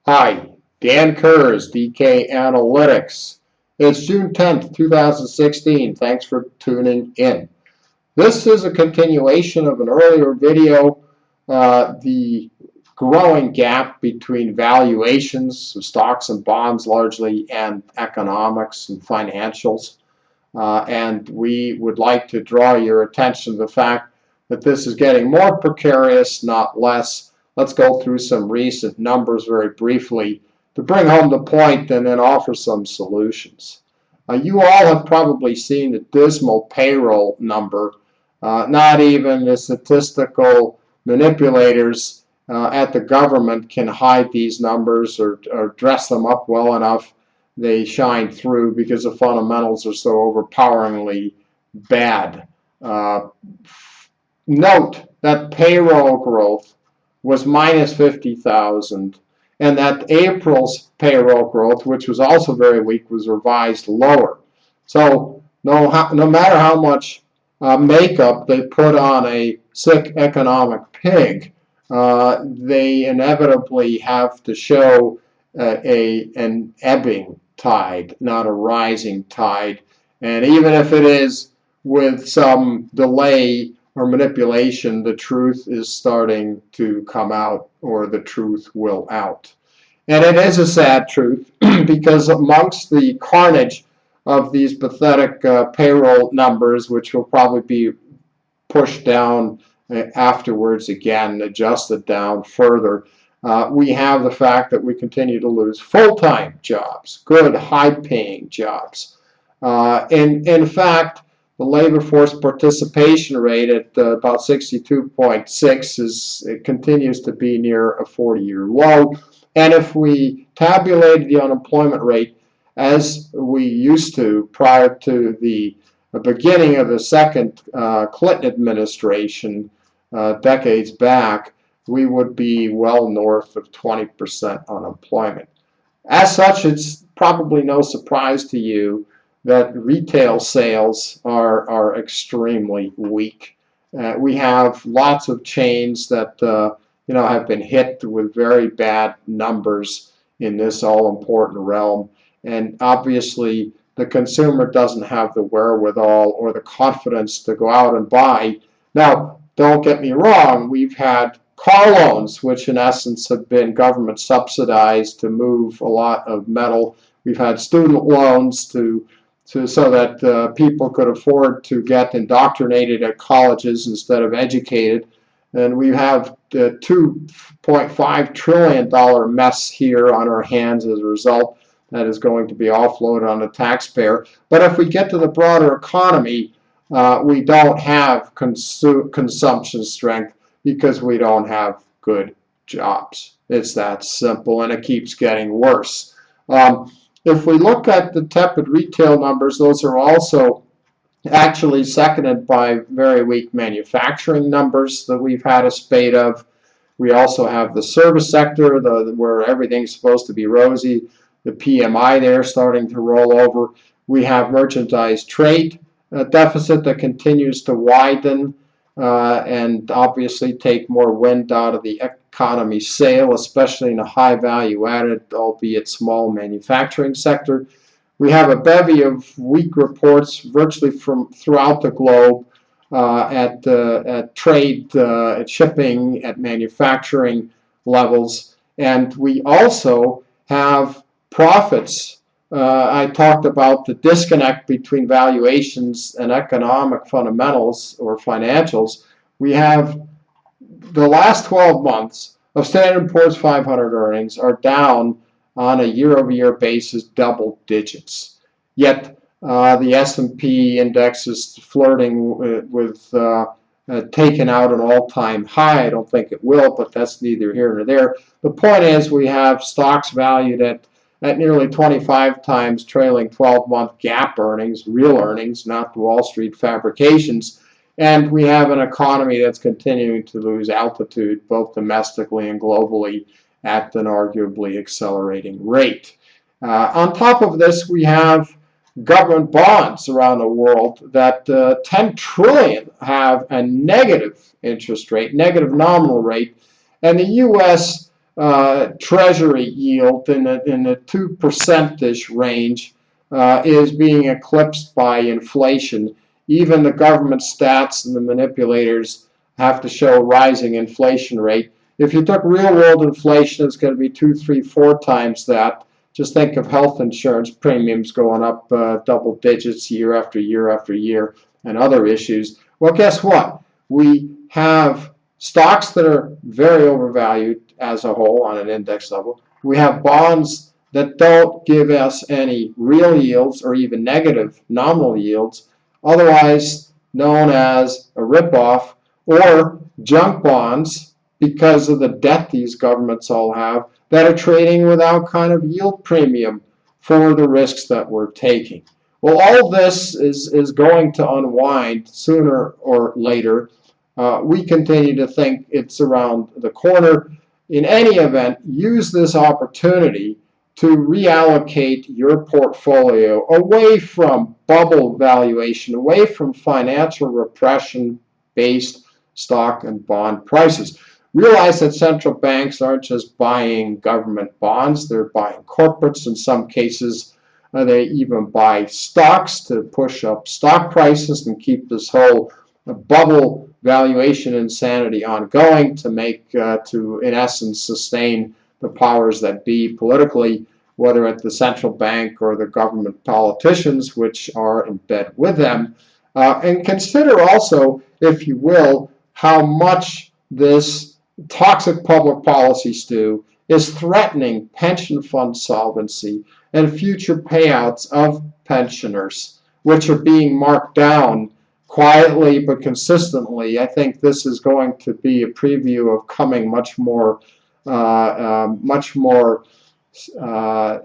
Hi, Dan Cruz, DK Analytics. It's June 10th, 2016. Thanks for tuning in. This is a continuation of an earlier video, the growing gap between valuations of stocks and bonds largely and economics and financials. And we would like to draw your attention to the fact that this is getting more precarious, not less. Let's go through some recent numbers very briefly to bring home the point and then offer some solutions. You all have probably seen the dismal payroll number. Not even the statistical manipulators at the government can hide these numbers or dress them up well enough. They shine through because the fundamentals are so overpoweringly bad. Note that payroll growth was minus 50,000, and that April's payroll growth, which was also very weak, was revised lower. So no matter how much makeup they put on a sick economic pig, they inevitably have to show an ebbing tide, not a rising tide. And even if it is with some delay or manipulation, the truth is starting to come out, or the truth will out. And it is a sad truth because amongst the carnage of these pathetic payroll numbers, which will probably be pushed down afterwards again, adjusted down further, we have the fact that we continue to lose full-time jobs, good, high-paying jobs. In fact, the labor force participation rate at about 62.6 continues to be near a 40-year low. And if we tabulated the unemployment rate as we used to prior to the beginning of the second Clinton administration decades back, we would be well north of 20% unemployment. As such, it's probably no surprise to you that retail sales are extremely weak. We have lots of chains that have been hit with very bad numbers in this all-important realm, and obviously the consumer doesn't have the wherewithal or the confidence to go out and buy. Now, don't get me wrong, we've had car loans, which in essence have been government subsidized to move a lot of metal. We've had student loans so that people could afford to get indoctrinated at colleges instead of educated. And we have the $2.5 trillion mess here on our hands as a result that is going to be offloaded on the taxpayer. But if we get to the broader economy, we don't have consumption strength because we don't have good jobs. It's that simple, and it keeps getting worse. If we look at the tepid retail numbers, those are also actually seconded by very weak manufacturing numbers that we've had a spate of. We also have the service sector, where everything's supposed to be rosy. The PMI there starting to roll over. We have merchandise trade deficit that continues to widen and obviously take more wind out of the economy's sail, especially in a high value added, albeit small manufacturing sector. We have a bevy of weak reports virtually from throughout the globe at trade, at shipping, at manufacturing levels. And we also have profits. I talked about the disconnect between valuations and economic fundamentals or financials. We have the last 12 months of Standard & Poor's 500 earnings are down on a year-over-year basis double digits. Yet the S&P index is flirting with taking out an all-time high. I don't think it will, but that's neither here nor there. The point is we have stocks valued at nearly 25 times trailing 12-month GAAP earnings, real earnings, not the Wall Street fabrications. And we have an economy that's continuing to lose altitude, both domestically and globally, at an arguably accelerating rate. On top of this, we have government bonds around the world that 10 trillion have a negative interest rate, negative nominal rate, and the U.S. Treasury yield in the 2% range is being eclipsed by inflation. Even the government stats and the manipulators have to show rising inflation rate. If you took real world inflation, it's going to be 2, 3, 4 times that. Just think of health insurance premiums going up double digits year after year after year, and other issues. Well, guess what? We have stocks that are very overvalued as a whole on an index level. We have bonds that don't give us any real yields or even negative nominal yields, otherwise known as a ripoff, or junk bonds, because of the debt these governments all have, that are trading without kind of yield premium for the risks that we're taking. Well, all this is going to unwind sooner or later. We continue to think it's around the corner. In any event, use this opportunity to reallocate your portfolio away from bubble valuation, away from financial repression-based stock and bond prices. Realize that central banks aren't just buying government bonds, they're buying corporates. In some cases, they even buy stocks to push up stock prices and keep this whole bubble valuation insanity ongoing to make, in essence, sustain the powers that be politically, whether at the central bank or the government politicians, which are in bed with them. And consider also, if you will, how much this toxic public policy stew is threatening pension fund solvency and future payouts of pensioners, which are being marked down quietly but consistently. I think this is going to be a preview of coming much more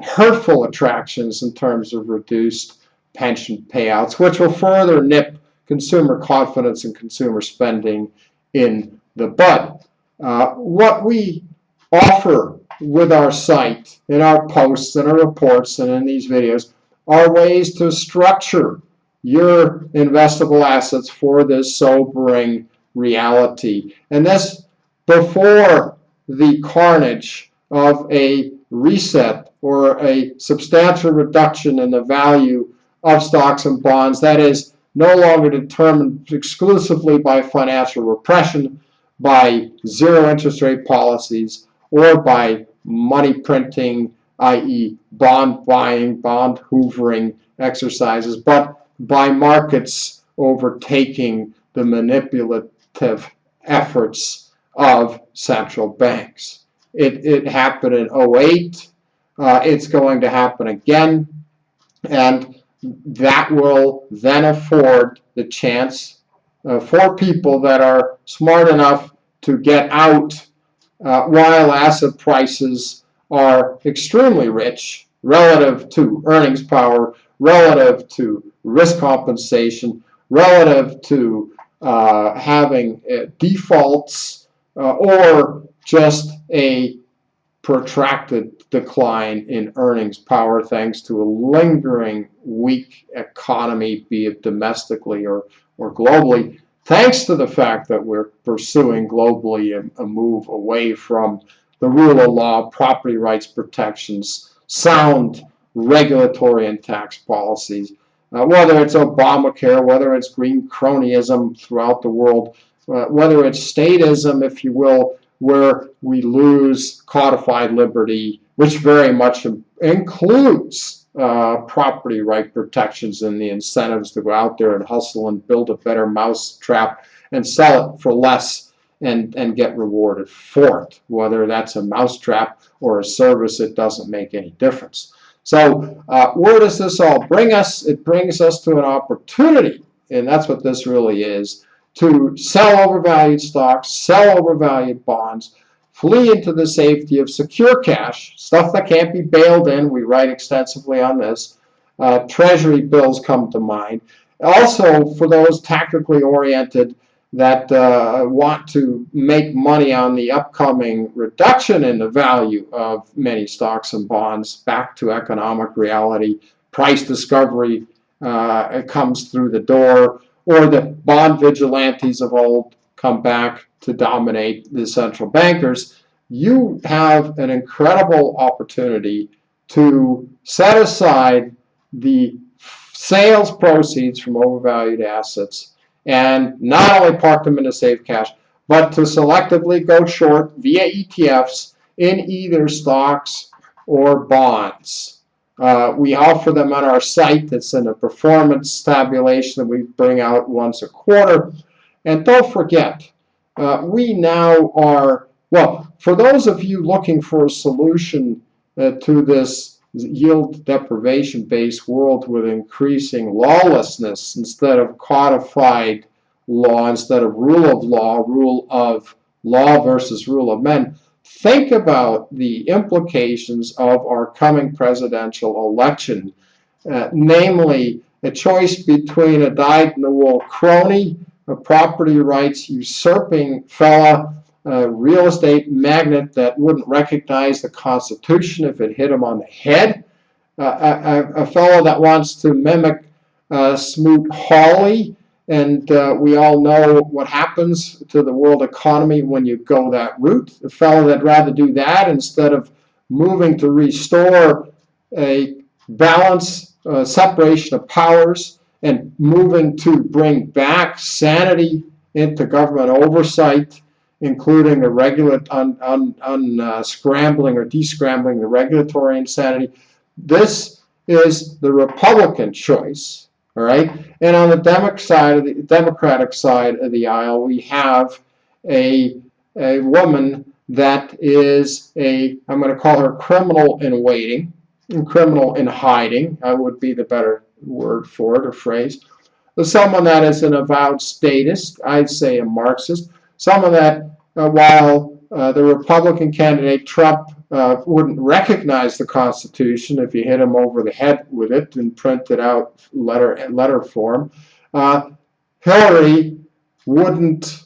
hurtful attractions in terms of reduced pension payouts, which will further nip consumer confidence and consumer spending in the bud. What we offer with our site, in our posts and our reports and in these videos, are ways to structure your investable assets for this sobering reality. And this before the carnage of a reset or a substantial reduction in the value of stocks and bonds that is no longer determined exclusively by financial repression, by zero interest rate policies, or by money printing, i.e. bond buying, bond hoovering exercises, but by markets overtaking the manipulative efforts of central banks. It happened in 2008. It's going to happen again, and that will then afford the chance for people that are smart enough to get out while asset prices are extremely rich relative to earnings power, relative to risk compensation, relative to having defaults or just a protracted decline in earnings power thanks to a lingering weak economy, be it domestically or globally, thanks to the fact that we're pursuing globally a move away from the rule of law, property rights protections, sound regulatory and tax policies, whether it's Obamacare, whether it's green cronyism throughout the world, whether it's statism, if you will, where we lose codified liberty, which very much includes property right protections and the incentives to go out there and hustle and build a better mousetrap and sell it for less and get rewarded for it. Whether that's a mousetrap or a service, it doesn't make any difference. So where does this all bring us? It brings us to an opportunity, and that's what this really is, to sell overvalued stocks, sell overvalued bonds, flee into the safety of secure cash, stuff that can't be bailed in. We write extensively on this. Treasury bills come to mind. Also, for those tactically oriented that want to make money on the upcoming reduction in the value of many stocks and bonds back to economic reality, price discovery comes through the door, or the bond vigilantes of old come back to dominate the central bankers. you have an incredible opportunity to set aside the sales proceeds from overvalued assets and not only park them into safe cash, but to selectively go short via ETFs in either stocks or bonds. We offer them on our site. That's in a performance tabulation that we bring out once a quarter. And don't forget, we now are, well, for those of you looking for a solution to this yield deprivation based world with increasing lawlessness instead of codified law, instead of rule of law versus rule of men, think about the implications of our coming presidential election, namely a choice between a dyed-in-the-wool crony, a property rights usurping fella, a real estate magnate that wouldn't recognize the Constitution if it hit him on the head, a fellow that wants to mimic Smoot Hawley, and we all know what happens to the world economy when you go that route. A fellow that'd rather do that instead of moving to restore a balance, separation of powers, and moving to bring back sanity into government oversight, including the unscrambling or descrambling the regulatory insanity. This is the Republican choice, all right? And on the Democratic side of the aisle, we have a woman that is I'm going to call her criminal in waiting, criminal in hiding, would be the better word for it or phrase. Someone that is an avowed statist, I'd say a Marxist, someone that while the Republican candidate Trump wouldn't recognize the Constitution if you hit him over the head with it and print it out letter form, Hillary wouldn't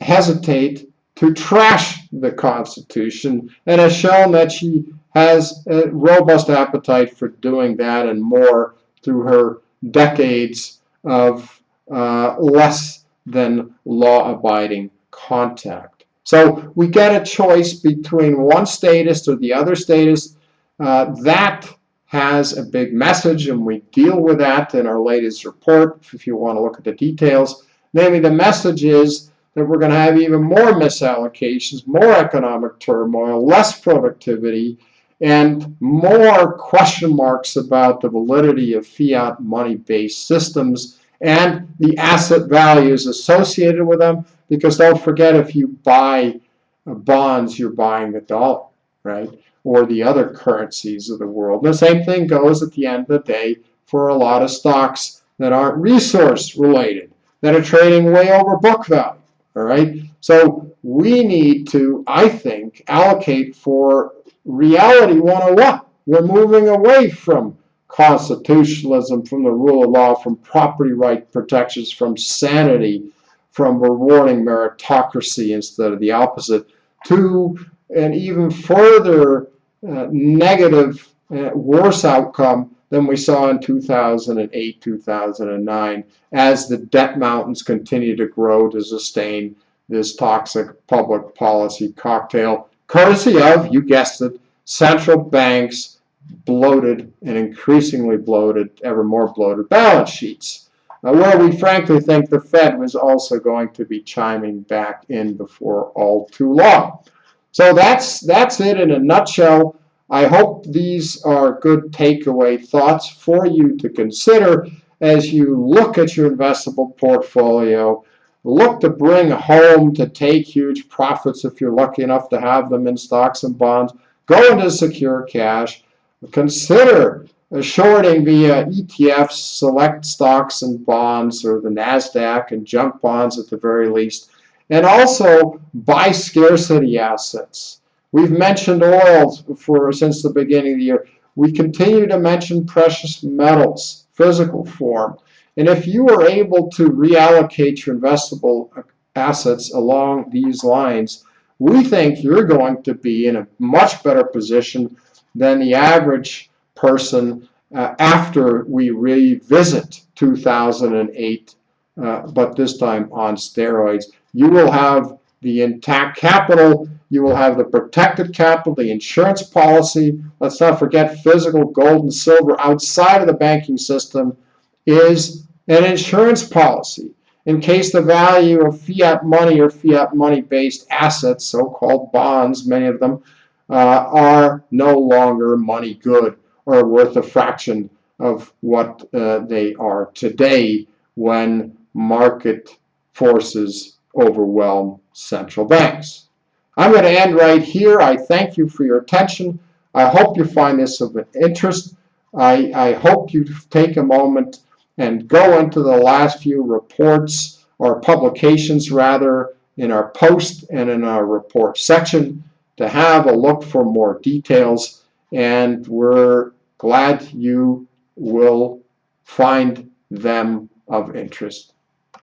hesitate to trash the Constitution, and has shown that she has a robust appetite for doing that and more through her decades of less than law-abiding contact. So we get a choice between one statist or the other statist. That has a big message, and we deal with that in our latest report if you want to look at the details. Namely, the message is that we're going to have even more misallocations, more economic turmoil, less productivity, and more question marks about the validity of fiat money-based systems and the asset values associated with them. Because don't forget, if you buy bonds, you're buying the dollar, right? Or the other currencies of the world. The same thing goes at the end of the day for a lot of stocks that aren't resource related, that are trading way over book value, all right? So we need to, I think, allocate for reality 101. We're moving away from constitutionalism, from the rule of law, from property right protections, from sanity, from rewarding meritocracy instead of the opposite, to an even further negative, worse outcome than we saw in 2008, 2009, as the debt mountains continue to grow to sustain this toxic public policy cocktail, courtesy of, you guessed it, central banks' bloated and increasingly bloated, ever more bloated balance sheets, where we frankly think the Fed was also going to be chiming back in before all too long. So that's it in a nutshell. I hope these are good takeaway thoughts for you to consider as you look at your investable portfolio. Look to bring home, to take huge profits if you're lucky enough to have them in stocks and bonds. Go into secure cash. Consider shorting via ETFs, select stocks and bonds, or the NASDAQ and junk bonds at the very least. And also buy scarcity assets. We've mentioned oil since the beginning of the year. We continue to mention precious metals, physical form. And if you are able to reallocate your investable assets along these lines, we think you're going to be in a much better position than the average person after we revisit 2008, but this time on steroids. You will have the intact capital you will have the protected capital, the insurance policy. Let's not forget physical gold and silver outside of the banking system is an insurance policy in case the value of fiat money or fiat money-based assets, so-called bonds, many of them, are no longer money good or worth a fraction of what they are today when market forces overwhelm central banks. I'm going to end right here. I thank you for your attention. I hope you find this of interest. I hope you take a moment and go into the last few reports or publications rather in our post and in our report section to have a look for more details, and we're glad you will find them of interest.